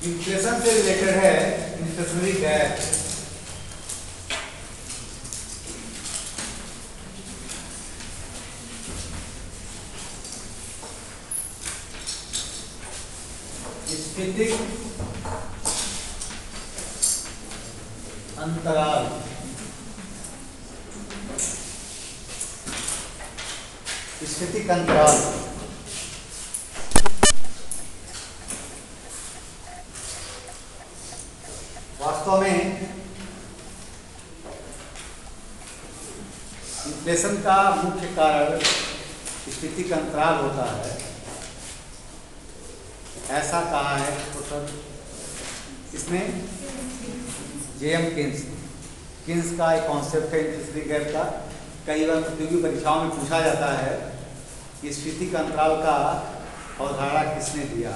Inflation से related है inflationary gap. स्थितिक अंतराल स्थितिक अंतराल वास्तव में इन्फ्लेशन का मुख्य कारण स्थितिक अंतराल होता है, ऐसा कहा है प्रोफेसर इसने जेएम किन्स का एक कॉन्सेप्ट है इन्फ्लेशनरी गैप का। कई बार प्रतियोगी परीक्षाओं में पूछा जाता है कि स्थितिक अंतराल का अवधारणा किसने दिया।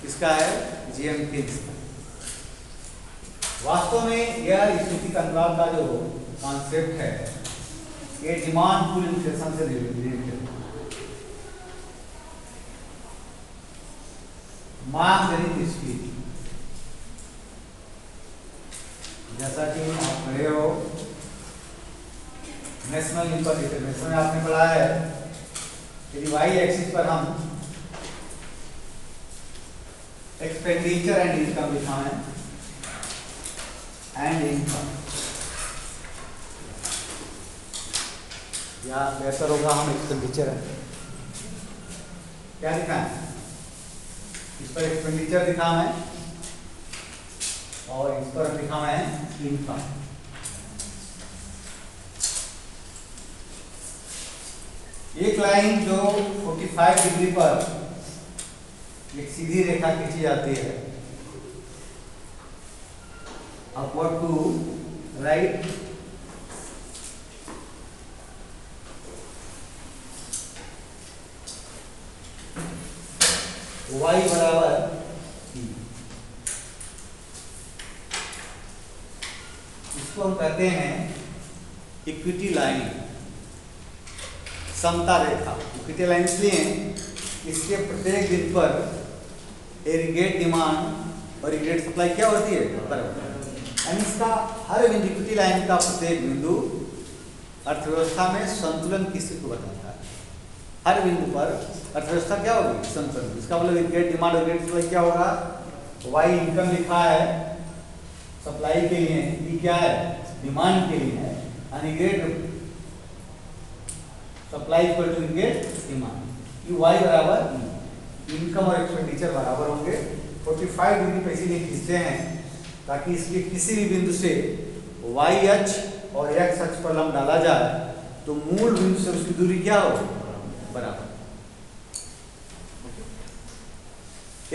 किसका है? JM Keynes. वास्तव में यह स्थितिक अंतराल का जो कॉन्सेप्ट है ये डिमांड पुल इन्फ्लेशन से रिलेटेड है। मांग जनित स्थिति, जैसा कि आप पढ़े हो नेशनल इनकम डेटाबेस में आपने पढ़ा है कि वाई एक्सिस पर हम एक्सपेंडिचर एंड इनकम लिखा है एंड इनकम, या बेहतर होगा हम एक्सपेंडिचर है क्या लिखा है, इस पर एक्सपेंडिचर लिखा है और इस पर लिखा है इनकम। एक लाइन जो 45 डिग्री पर एक सीधी रेखा खींची जाती है अपवर्ड टू राइट, y बराबर इसको हम कहते हैं इक्विटी लाइन, समता रेखा। इक्विटी लाइन इसलिए इसके प्रत्येक दिन पर एग्रीगेट डिमांड और एग्रीगेट सप्लाई क्या होती है? बराबर। यानी इसका हर बिंदु, इक्विटी लाइन का प्रत्येक बिंदु अर्थव्यवस्था में संतुलन की स्थिति को बताता है। हर बिंदु पर अर्थव्यवस्था क्या होगी? संतुलन। इसका मतलब एग्रीगेट डिमांड और एग्रीगेट सप्लाई क्या होगा? वाई इनकम लिखा है सप्लाई के लिए, ई क्या है? डिमांड के लिए है, aggregate supply equal to aggregate demand. ये वाई बराबर इनकम और एक्सपेंडिचर बराबर होंगे। 45 डिग्री पे इसीलिए खींचते हैं ताकि इसके किसी भी बिंदु से वाई अक्ष और एक्स अक्ष पर लंब डाला जाए तो मूल बिंदु से उसकी दूरी क्या हो? बराबर।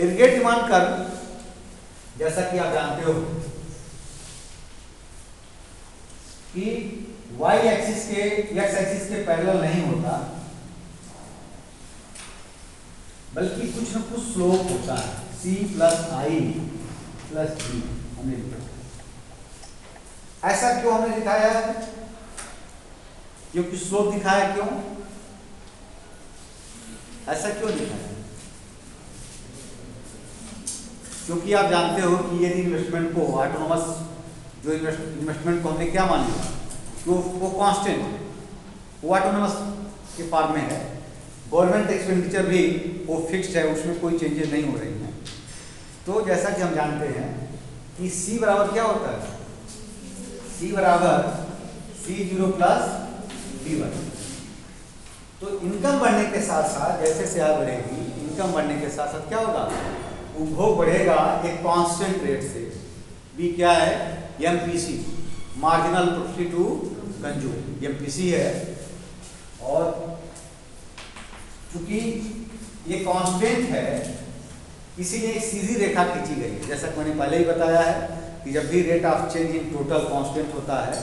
एग्रीगेट डिमांड कर्व जैसा कि आप जानते हो कि वाई एक्सिस के एक्स एक्सिस के पैरेलल नहीं होता, बल्कि कुछ न कुछ स्लोप होता है, c प्लस आई प्लस डी हमने लिखा। ऐसा क्यों हमने दिखाया है? क्योंकि स्लोप दिखाया। क्यों ऐसा क्यों दिखाया? क्योंकि आप जानते हो कि यदि इन्वेस्टमेंट को ऑटोनोमस जो इन्वेस्टमेंट को हमने क्या मान लिया वो कांस्टेंट, वो ऑटोनोमस के फॉर्म में है। गवर्नमेंट एक्सपेंडिचर भी वो फिक्स्ड है, उसमें कोई चेंजेस नहीं हो रही हैं। तो जैसा कि हम जानते हैं कि C बराबर क्या होता है? C बराबर C0 प्लस D1। तो इनकम बढ़ने के साथ साथ जैसे से आगे बढ़ेगी, इनकम बढ़ने के साथ साथ क्या होगा? उपभोग बढ़ेगा एक कांस्टेंट रेट से। B क्या है? MPC, marginal profit to consume, MPC है। और चूंकि ये कांस्टेंट है इसीलिए एक सीधी रेखा खींची गई है। जैसा कि मैंने पहले ही बताया है कि जब भी rate of change in total constant होता है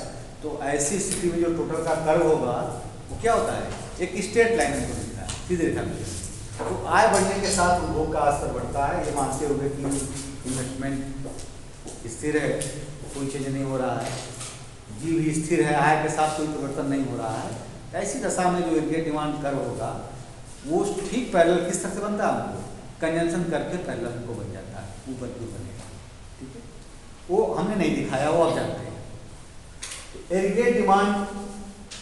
तो ऐसी स्थिति में जो टोटल का कर्व होगा वो क्या होता है? एक स्ट्रेट लाइन को दिखता है, सीधी रेखा में। तो आय बढ़ने के साथ उपभोग का स्तर बढ़ता है, ये मानते हुए कि इन्वेस्टमेंट स्थिर है, कोई चेंज नहीं हो रहा है, जी भी स्थिर है, आय के साथ कोई परिवर्तन नहीं हो रहा है। ऐसी दशा में जो एग्रीगेट डिमांड कर्व होगा वो ठीक पैरेलल किस तरह से बनता है? हमको कंजंक्शन करके पैरेलल को बन जाता है, ऊपर क्यों बनेगा, ठीक है। वो हमने नहीं दिखाया, वो आप जानते हैं। तो एग्रीगेट डिमांड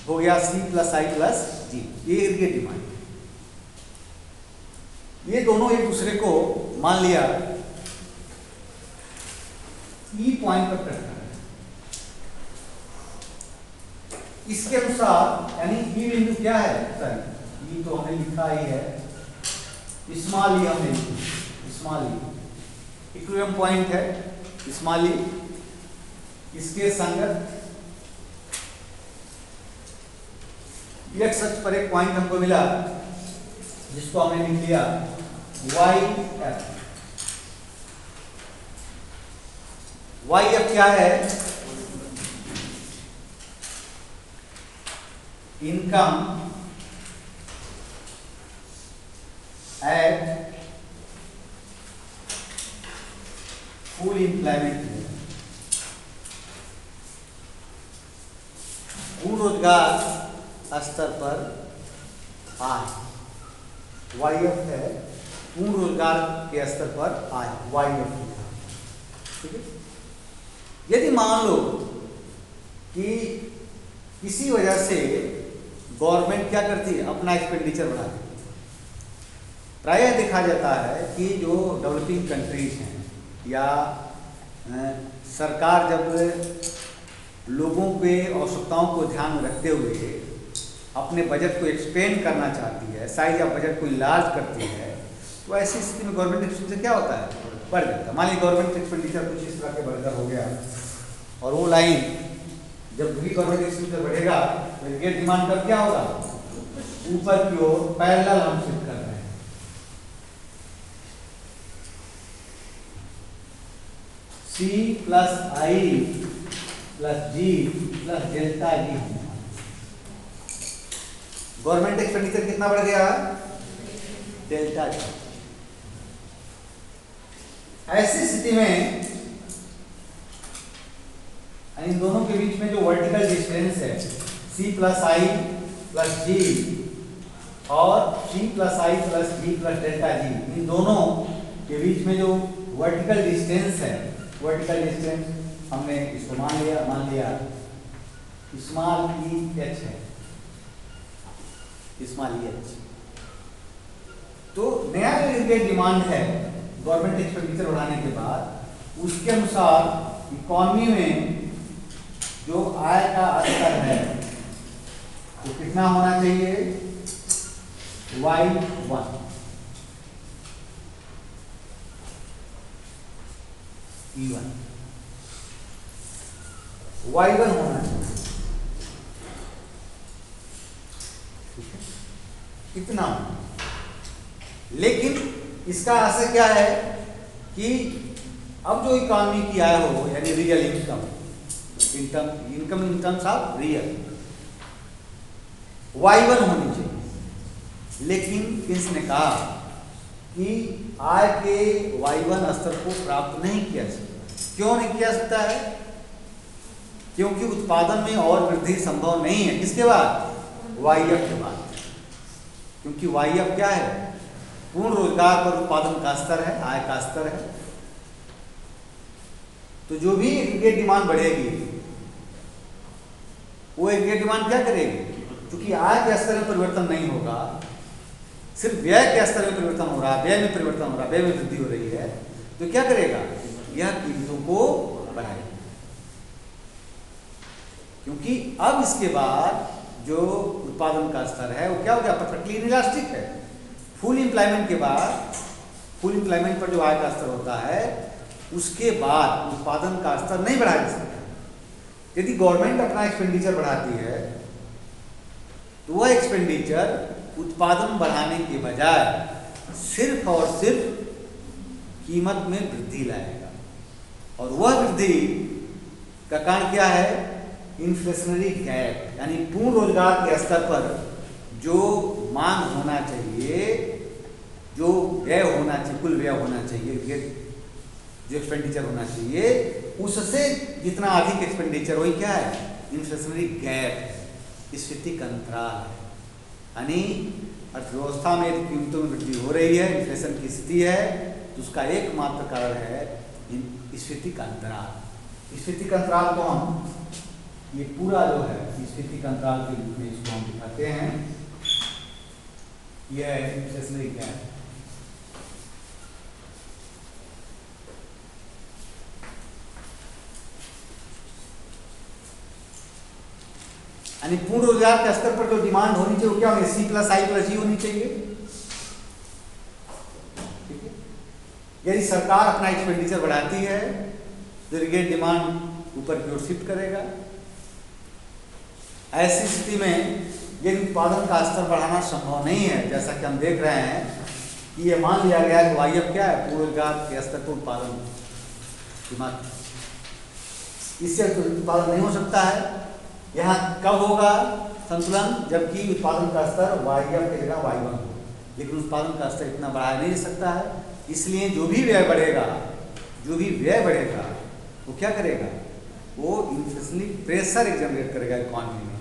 हो गया C plus I plus G, ये एग्रीगेट डिमांड। ये दोनों एक दूसरे को मान लिया E पॉइंट पर कट कर, इसके अनुसार यानी E बिंदु क्या है सर, E तो हमने लिखा ही है, स्मॉल ई हमने स्मॉल ई इक्विलिब्रियम पॉइंट है स्मॉल ई, इसके संगत एक्स अक्ष पर एक पॉइंट हमको मिला जिसको हमने लिख लिया वाई एफ। वाई एफ क्या है, इनकम एट फुल एम्प्लॉयमेंट, पूर्ण रोजगार स्तर पर आय, वाई एफ है पूर्ण रोजगार के स्तर पर आय, वाई एफ, ठीक है। यदि मान लो कि किसी वजह से गवर्नमेंट क्या करती है, अपना एक्सपेंडिचर बढ़ाती है। प्रायः देखा जाता है कि जो डेवलपिंग कंट्रीज हैं या सरकार जब लोगों पे आवश्यकताओं को ध्यान में रखते हुए अपने बजट को एक्सपेंड करना चाहती है, साइज ऑफ बजट को इनलार्ज करती है, तो ऐसी स्थिति में गवर्नमेंट एक्सपेंडिचर क्या होता है, बढ़ जाता है। मान लीजिए गवर्नमेंट एक्सपेंडिचर कुछ इस तरह के बढ़कर हो गया, और वो लाइन जब भी गवर्नमेंट एक्सपेंडिचर बढ़ेगा तो एग्रीगेट डिमांड का क्या होगा, ऊपर की ओर पैरेलल हम शिफ्ट कर रहे हैं। C plus I plus G plus delta G, government expenditure कितना बढ़ गया, डेल्टा G। ऐसी स्थिति में इन दोनों के बीच में जो वर्टिकल डिस्टेंस है C plus I plus G और C plus I plus G plus delta G, इन दोनों के बीच में जो वर्टिकल डिस्टेंस है, वर्टिकल डिस्टेंस हमने इसको मान लिया स्मॉल ई एच है, स्मॉल ई एच। तो नया जो एग्रीगेट डिमांड है गवर्नमेंट एक्सपेंडिचर बढ़ाने के बाद, उसके अनुसार इकोनॉमी में जो आय का स्तर है वो कितना होना चाहिए, Y1 E1, Y1 होना चाहिए, इतना। लेकिन इसका असर क्या है कि अब जो इकोनॉमी की आय हो यानी real income in terms of real Y1 होनी चाहिए। लेकिन किसने कहा कि आय के Y1 स्तर को प्राप्त नहीं किया सकता। क्यों नहीं किया सकता है, क्योंकि उत्पादन में और वृद्धि संभव नहीं है। किसके बाद, YF के बाद। क्योंकि YF क्या है, पूर्ण रोजगार पर उत्पादन का स्तर है, आय का स्तर है। तो जो भी एग्रीगेट डिमांड बढ़ेगी वो एग्रीगेट डिमांड क्या करेगी, क्योंकि आय के स्तर में परिवर्तन नहीं होगा, सिर्फ व्यय के स्तर में परिवर्तन हो रहा है, व्यय में परिवर्तन हो रहा है, व्यय में वृद्धि हो रही है, तो क्या करेगा, यह कीमतों को बढ़ाएगा। क्योंकि अब इसके बाद जो उत्पादन का स्तर है वो क्या हो गया, परफेक्टली इनइलास्टिक है। फुल एम्प्लॉयमेंट के बाद, फुल एम्प्लॉयमेंट पर जो आय का स्तर होता है उसके बाद उत्पादन का स्तर नहीं बढ़ाया जा सकता। यदि गवर्नमेंट अपना एक्सपेंडिचर बढ़ाती है तो वह एक्सपेंडिचर उत्पादन बढ़ाने के बजाय सिर्फ और सिर्फ कीमत में वृद्धि लाएगा। और वह वृद्धि का कारण क्या है, इन्फ्लेशनरी गैप, यानी पूर्ण रोजगार के स्तर पर जो मांग होना चाहिए, जो व्यय होना चाहिए, कुल व्यय होना चाहिए, जो एक्सपेंडिचर होना चाहिए, उससे जितना अधिक एक्सपेंडिचर वही क्या है, इन्फ्लेशनरी गैप, स्फीतिक अंतराल है। यानी अर्थव्यवस्था में यदि कीमतों में वृद्धि हो रही है, इन्फ्लेशन की स्थिति है, तो उसका एकमात्र कारण है स्फीति का अंतराल। स्फीति का अंतराल को हम, ये पूरा जो है स्फीति का अंतराल के रूप में इसको हम दिखाते हैं। यह है इन्फ्लेशनरी गैप। यानी पूर्ण रोजगार के स्तर पर जो डिमांड होनी चाहिए वो क्या होनी, C+I+G होनी चाहिए। ठीक है, यदि सरकार अपना एक्सपेंडिचर बढ़ाती है तो रिगेट डिमांड ऊपर की ओर शिफ्ट करेगा। ऐसी स्थिति में यदि उत्पादन का स्तर बढ़ाना संभव नहीं है, जैसा कि हम देख रहे हैं कि ये मान लिया गया कि YF क्या है, पूर्ण रोजगार के स्तर पर उत्पादन डिमांड, इससे उत्पादन नहीं हो सकता है। यहाँ कब होगा संतुलन, जबकि उत्पादन का स्तर YF की जगह Y1 हो, लेकिन उत्पादन का स्तर इतना बढ़ाया नहीं जा सकता है। इसलिए जो भी व्यय बढ़ेगा वो क्या करेगा, वो इन्फ्लेशनरी प्रेशर जनरेट करेगा इकोनॉमी में,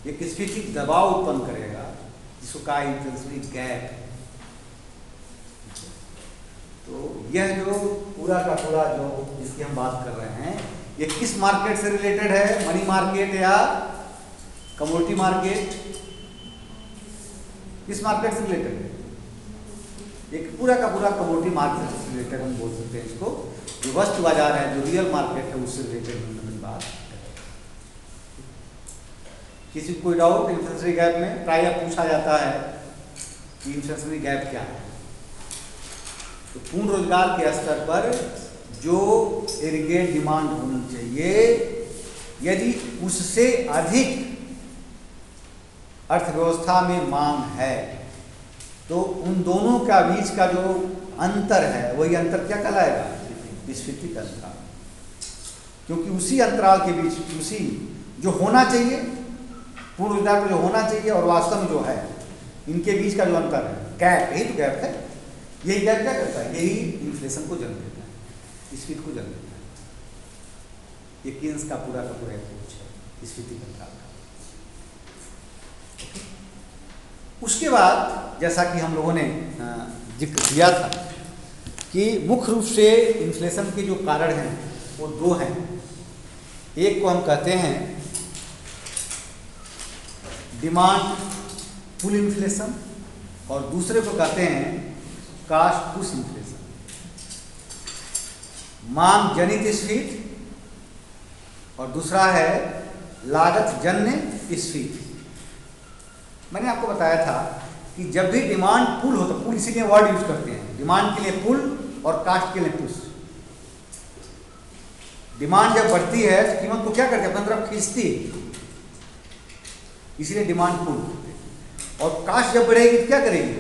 एक स्फीति दबाव उत्पन्न करेगा, जिसको कहा इन्फ्लेशनरी गैप। तो यह जो पूरा का पूरा जो जिसकी हम बात कर रहे हैं, ये किस मार्केट से रिलेटेड है, मनी मार्केट या कमोडिटी मार्केट, किस मार्केट से रिलेटेड है? एक पूरा का पूरा कमोडिटी मार्केट से रिलेटेड हम बोल सकते हैं इसको। जो वस्तु बाजार है, जो रियल मार्केट है, उससे रिलेटेड हम बात करें। किसी को कोई डाउट इन्फ्लेशनरी गैप में? प्रायः पूछा जाता है कि इन्फ्लेशनरी गैप क्या है। तो पूर्ण रोजगार के स्तर पर जो एग्रीगेट डिमांड होनी चाहिए, यदि उससे अधिक अर्थव्यवस्था में मांग है, तो उन दोनों का बीच का जो अंतर है, वही अंतर क्या कहलाएगा, स्फीति का अंतराल। क्योंकि उसी अंतराल के बीच, उसी जो होना चाहिए पूर्ण रोजगार पर जो होना चाहिए और वास्तव में जो है, इनके बीच का जो अंतर है, गैप, यही तो गैप है। यही गैप क्या करता है, यही इन्फ्लेशन को जन्म देता है, स्फीति को जन्म देता है। ये केन्स का पूरा अप्रोच है स्फीति का अंतराल का। उसके बाद जैसा कि हम लोगों ने जिक्र किया था कि मुख्य रूप से इन्फ्लेशन के जो कारण हैं वो दो हैं। एक को हम कहते हैं डिमांड पुल इन्फ्लेशन और दूसरे को कहते हैं कास्ट पुश इन्फ्लेशन। मांग जनित स्फीति और दूसरा है लागत जन्य स्फीति। मैंने आपको बताया था कि जब भी डिमांड पुल होता, पुल इसीलिए वर्ड यूज करते हैं, डिमांड के लिए पुल और कास्ट के लिए पुश। डिमांड जब बढ़ती है तो कीमत को क्या करती है, अपनी तरफ खींचती है, इसलिए डिमांड पुल। और कास्ट जब बढ़ेगी तो क्या करेगी,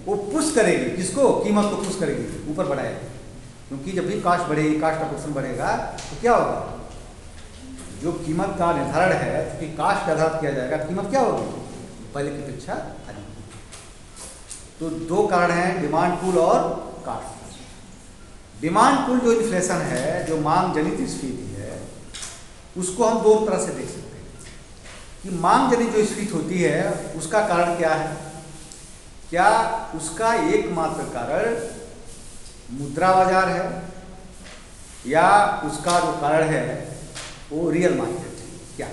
वो पुश करेगी, किसको, कीमत को पुश करेगी, ऊपर बढ़ाएगी। क्योंकि जब भी कास्ट बढ़ेगी, कास्ट का पोर्शन बढ़ेगा तो क्या होगा, जो कीमत का निर्धारण है, क्योंकि कास्ट का आधार किया जाएगा, कीमत क्या होगी, पहले की अपेक्षा अधिक। तो दो कारण हैं, डिमांड पुल और कास्ट। डिमांड पुल जो इन्फ्लेशन है, जो मांग जनित स्फीति है, उसको हम दो तरह से देख सकते हैं कि मांग जनित जो स्फीति होती है उसका कारण क्या है। क्या उसका एकमात्र कारण मुद्रा बाजार है या उसका जो कारण है वो रियल मार्केट है, क्या?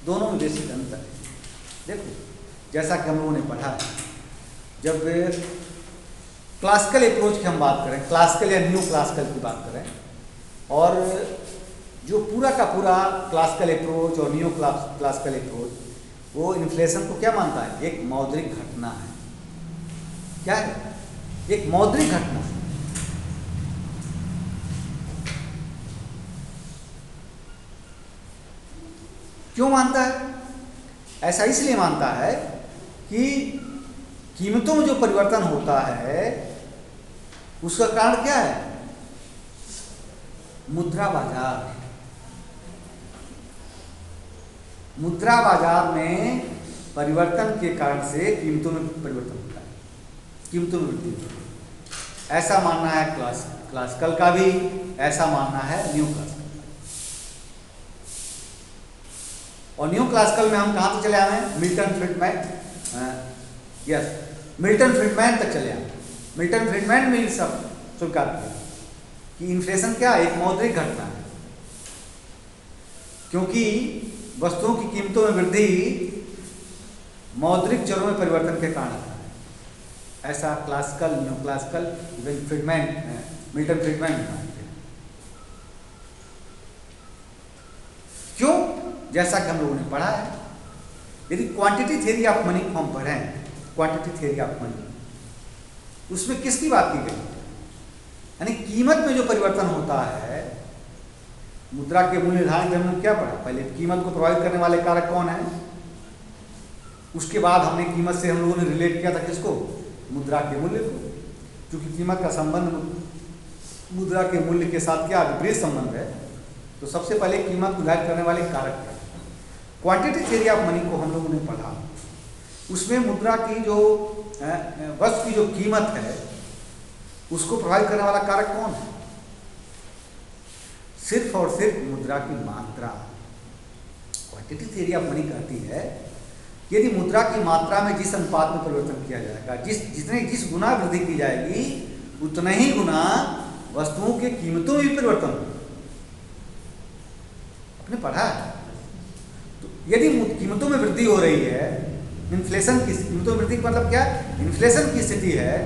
दोनों में बेसिक अंतर है। देखो, जैसा कि हम लोगों ने पढ़ा, जब क्लासिकल अप्रोच की हम बात करें, क्लासिकल या न्यू क्लासिकल की बात करें, और जो पूरा का पूरा क्लासिकल अप्रोच और न्यू क्लासिकल अप्रोच, वो इन्फ्लेशन को क्या मानता है, एक मौद्रिक घटना है। क्या है, एक मौद्रिक घटना है। क्यों मानता है? ऐसा इसलिए मानता है कि कीमतों में जो परिवर्तन होता है उसका कारण क्या है, मुद्रा बाजार। मुद्रा बाजार में परिवर्तन के कारण से कीमतों में परिवर्तन होता है, कीमतों में वृद्धि होती है। ऐसा मानना है क्लासिकल का भी, ऐसा मानना है न्यू क्लासिकल। और न्यू क्लासिकल में हम कहाँ से चले आए हैं, Milton Friedman, yes, Milton Friedman तक चले आए। मिल्टन फ्रीडमैन ने सब स्वीकार किया कि इन्फ्लेशन क्या है, एक मौद्रिक घटना है, क्योंकि वस्तुओं की कीमतों में वृद्धि मौद्रिक चरों में परिवर्तन के कारण है। ऐसा classical, new classical, Friedman, Milton Friedman मानते हैं। क्यों? जैसा कि हम लोगों ने पढ़ा है, यदि क्वांटिटी थ्योरी ऑफ मनी को हम पढ़ें, क्वांटिटी थ्योरी ऑफ मनी, उसमें किसकी बात की गई? यानी कीमत में जो परिवर्तन होता है, मुद्रा के मूल्य निर्धारण में हमने क्या पढ़ा? पहले कीमत को प्रभावित करने वाले कारक कौन है, उसके बाद हमने कीमत से हम लोगों ने रिलेट किया था किसको? मुद्रा के मूल्य को, क्योंकि कीमत का संबंध मुद्रा के मूल्य के साथ क्या विपरीत संबंध है। तो सबसे पहले कीमत को निर्धारित करने वाले कारक है। क्वांटिटी थ्योरी ऑफ मनी को हम लोगों ने पढ़ा, उसमें मुद्रा की जो वस्तु की जो कीमत है उसको प्रभावित करने वाला कारक कौन है? सिर्फ और सिर्फ मुद्रा की मात्रा। क्वांटिटी थ्योरी ऑफ मनी कहती है यदि मुद्रा की मात्रा में जिस अनुपात में परिवर्तन किया जाएगा, जिस गुना वृद्धि की जाएगी, उतना ही गुना वस्तुओं के कीमतों में भी परिवर्तन होगा। आपने पढ़ा है। तो यदि कीमतों में वृद्धि हो रही है, इन्फ्लेशन की कीमतों में वृद्धि का मतलब क्या? इन्फ्लेशन की स्थिति है,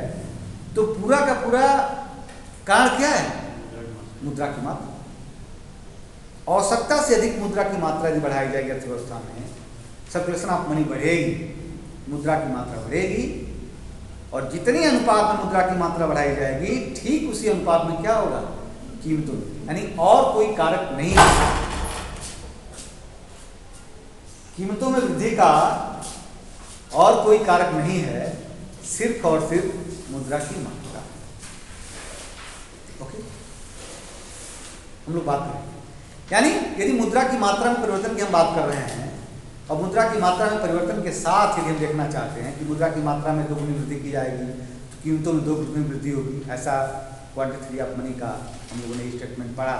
तो पूरा का पूरा कारण क्या है? मुद्रा की मात्रा। आवश्यकता से अधिक मुद्रा की मात्रा यदि बढ़ाई जाएगी अर्थव्यवस्था में, सर्कुलेशन ऑफ मनी बढ़ेगी, मुद्रा की मात्रा बढ़ेगी, और जितनी अनुपात में मुद्रा की मात्रा बढ़ाई जाएगी, ठीक उसी अनुपात में क्या होगा? कीमतों में। यानी और कोई कारक नहीं है। कीमतों में वृद्धि का और कोई कारक नहीं है, सिर्फ और सिर्फ मुद्रा की मात्रा। ओके, हम लोग बात करें, यानी यदि मुद्रा की मात्रा में परिवर्तन की हम बात कर रहे हैं, और मुद्रा की मात्रा में परिवर्तन के साथ यदि हम देखना चाहते हैं कि मुद्रा की मात्रा में 2 गुनी वृद्धि की जाएगी तो कीमतों में 2 गुनी वृद्धि होगी, ऐसा क्वांटिटी थ्योरी ऑफ मनी का हम लोगों ने स्टेटमेंट पढ़ा।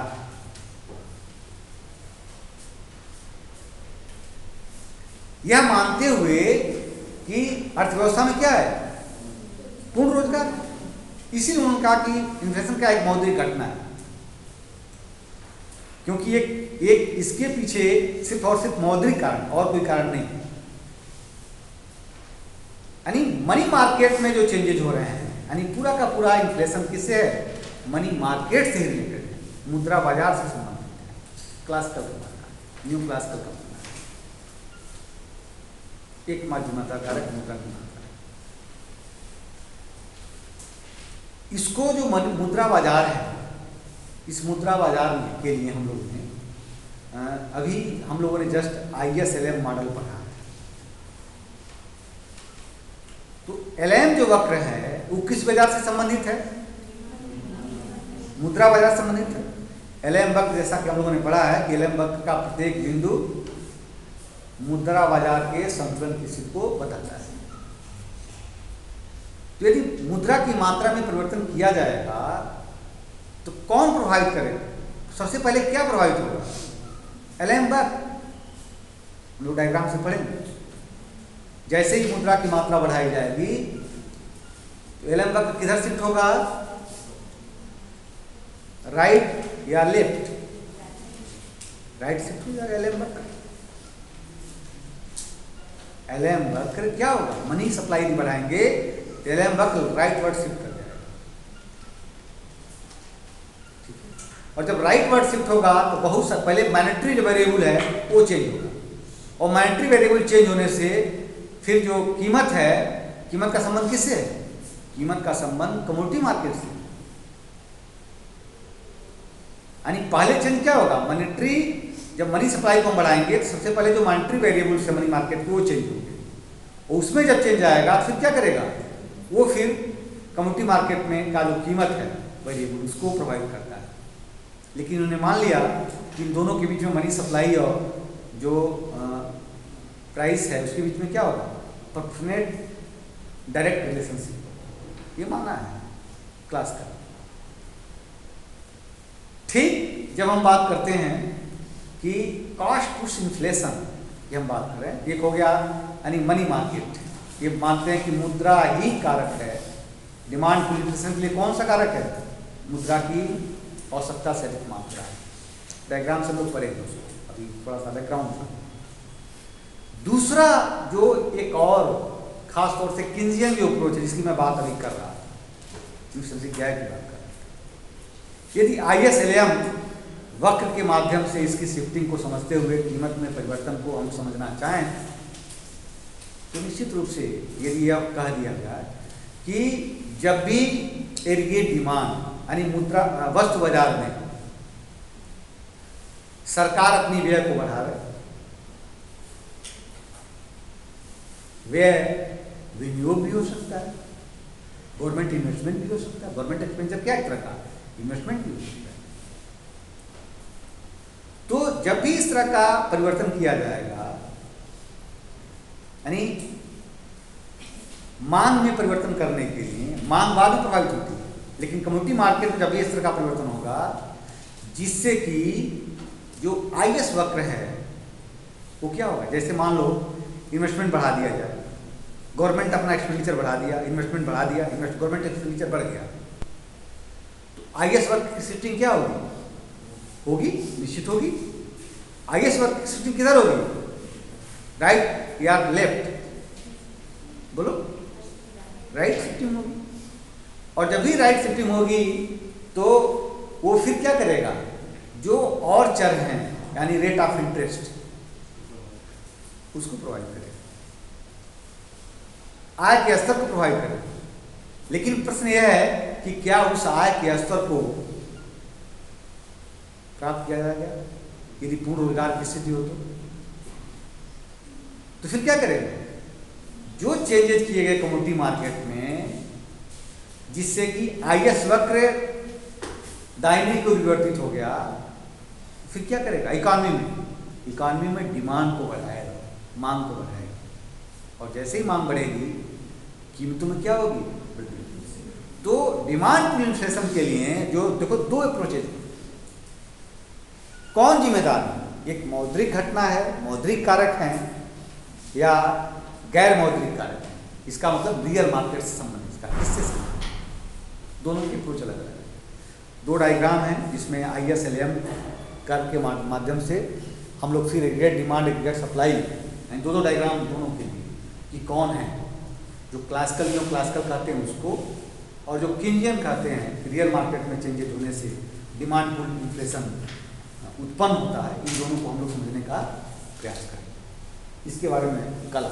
यह मानते हुए कि अर्थव्यवस्था में क्या है? पूर्ण रोजगार। इसीलिए उन्होंने कहा कि इन्फ्लेशन क्या एक मौद्रिक घटना है, क्योंकि एक इसके पीछे सिर्फ और सिर्फ मौद्रिक कारण, और कोई कारण नहीं है। यानी मनी मार्केट में जो चेंजेज हो रहे हैं, यानी पूरा का पूरा इन्फ्लेशन किससे है? मनी मार्केट से ही रिलेटेड है, मुद्रा बाजार से संबंधित है। क्लासिकल का मानना, न्यू क्लासिकल का मानना, एक माध्यमता कारक मुद्रा की मात्रा। इसको जो मुद्रा बाजार है, इस मुद्रा बाजार के लिए हम लोगों ने अभी हम लोगों ने जस्ट ISLM मॉडल पढ़ा है। तो LM जो वक्र है वो किस बाजार से संबंधित है? मुद्रा बाजार से संबंधित है। LM वक्र जैसा कि हम लोगों ने पढ़ा है कि LM वक्र का प्रत्येक बिंदु मुद्रा बाजार के संतुलन की स्थिति को बताता है। तो यदि मुद्रा की मात्रा में परिवर्तन किया जाएगा तो कौन प्रभावित करेगा? सबसे पहले क्या प्रभावित होगा? LM वक्र। हम लोग डायग्राम से पढ़ेंगे। जैसे ही मुद्रा की मात्रा बढ़ाई जाएगी तो LM वक्र किधर शिफ्ट होगा? राइट या लेफ्ट? राइट शिफ्ट हो जाएगा LM वक्र। LM वक्र क्या होगा? मनी सप्लाई नहीं बढ़ाएंगे, LM वक्र राइट वर्ड शिफ्ट कर जाएगा। ठीक है। और जब राइट वर्ड शिफ्ट होगा तो बहुत सा पहले मॉनेटरी जो वेरिएबल है वो चेंज होगा, और मॉनेटरी वेरिएबल चेंज होने से फिर जो कीमत है, कीमत का संबंध किससे है? कीमत का संबंध कमोडिटी मार्केट से। यानी पहले चेंज क्या होगा? मॉनेटरी, जब मनी सप्लाई को हम बढ़ाएंगे तो सबसे पहले जो मॉनेटरी वेरिएबल है मनी मार्केट की वो चेंज होंगे, और उसमें जब चेंज आएगा फिर क्या करेगा? वो फिर कमोडिटी मार्केट में का जो कीमत है वेरिएबल उसको प्रभावित करता है। लेकिन उन्होंने मान लिया कि इन दोनों के बीच में मनी सप्लाई और जो प्राइस है उसके बीच में क्या होगा? प्रोपोर्शनेट डायरेक्ट रिलेशनशिप, ये मानना है क्लास का। ठीक जब हम बात करते हैं कि कॉस्ट पुश इन्फ्लेशन की हम बात करें, एक हो गया यानी मनी मार्केट, ये मानते हैं कि मुद्रा ही कारक है। डिमांड पुल इन्फ्लेशन के लिए कौन सा कारक है? मुद्रा की आवश्यकता से अधिक मात्रा है। डायग्राम से लोग पढ़ेंगे उसको, अभी थोड़ा सा बैकग्राउंड था। दूसरा जो एक और खास तौर से किन्जियन जो अप्रोच है जिसकी मैं बात अभी कर रहा था, की बात कर रहा था। यदि ISLM वक्र के माध्यम से इसकी शिफ्टिंग को समझते हुए कीमत में परिवर्तन को हम समझना चाहें तो निश्चित रूप से यदि यह कह दिया जाए कि जब भी एग्रीगेट डिमांड यानी मुद्रा वस्तु बाजार में सरकार अपनी व्यय को बढ़ावे, व्यय विनियोग भी हो सकता है, गवर्नमेंट इन्वेस्टमेंट भी हो सकता है। गवर्नमेंट एक्सपेंडिचर क्या एक तरह का इन्वेस्टमेंट भी हो सकता है। तो जब भी इस तरह का परिवर्तन किया जाएगा, यानी मांग में परिवर्तन करने के लिए मांग बाद में प्रभावित होती है, लेकिन कमोडिटी मार्केट में जब भी इस तरह का परिवर्तन होगा जिससे कि जो IS वक्र है वो क्या होगा, जैसे मान लो इन्वेस्टमेंट बढ़ा दिया जाए, गवर्नमेंट अपना एक्सपेंडिचर बढ़ा दिया, इन्वेस्टमेंट बढ़ा दिया, गवर्नमेंट एक्सपेंडिचर बढ़ गया, तो IS वक्र की शिफ्टिंग क्या होगी? होगी, निश्चित होगी। IS वक्र की शिफ्टिंग किधर होगी? राइट या लेफ्ट? बोलो, राइट शिफ्टिंग होगी। और जब भी राइट शिफ्टिंग होगी तो वो फिर क्या करेगा? जो और चर हैं यानी रेट ऑफ इंटरेस्ट उसको प्रोवाइड करेगा, आय के स्तर को प्रोवाइड करेगा। लेकिन प्रश्न यह है कि क्या उस आय के स्तर को प्राप्त किया जाएगा? यदि पूर्ण रोजगार की स्थिति हो तो फिर क्या करेगा? जो चेंजेस किए गए कमोडिटी मार्केट में जिससे कि IS वक्र दाहिने को विवर्तित हो गया, फिर क्या करेगा? इकोनॉमी में डिमांड को बढ़ाएगा, मांग को बढ़ाएगा, और जैसे ही मांग बढ़ेगी कीमतों में क्या होगी? तो डिमांड पुल इन्फ्लेशन के लिए जो देखो दो अप्रोचेज, कौन जिम्मेदार है? एक मौद्रिक घटना है, मौद्रिक कारक है, या गैर मौद्रिक कारक है। इसका मतलब रियल मार्केट से संबंधित, इसका किससे संबंधित? दोनों की अप्रोच अलग अलग है। दो डायग्राम हैं जिसमें ISLM कर्व के माध्यम से हम लोग फिर एग्रीगेट डिमांड एग्रीगेट सप्लाई, दो डायग्राम दोनों के लिए कि कौन है जो क्लासिकल कहते हैं उसको, और जो किन्जियन कहते हैं रियल मार्केट में चेंजेस होने से डिमांड पुल इन्फ्लेशन उत्पन्न होता है। इन दोनों को हम लोग समझने का प्रयास करें। इसके बारे में कल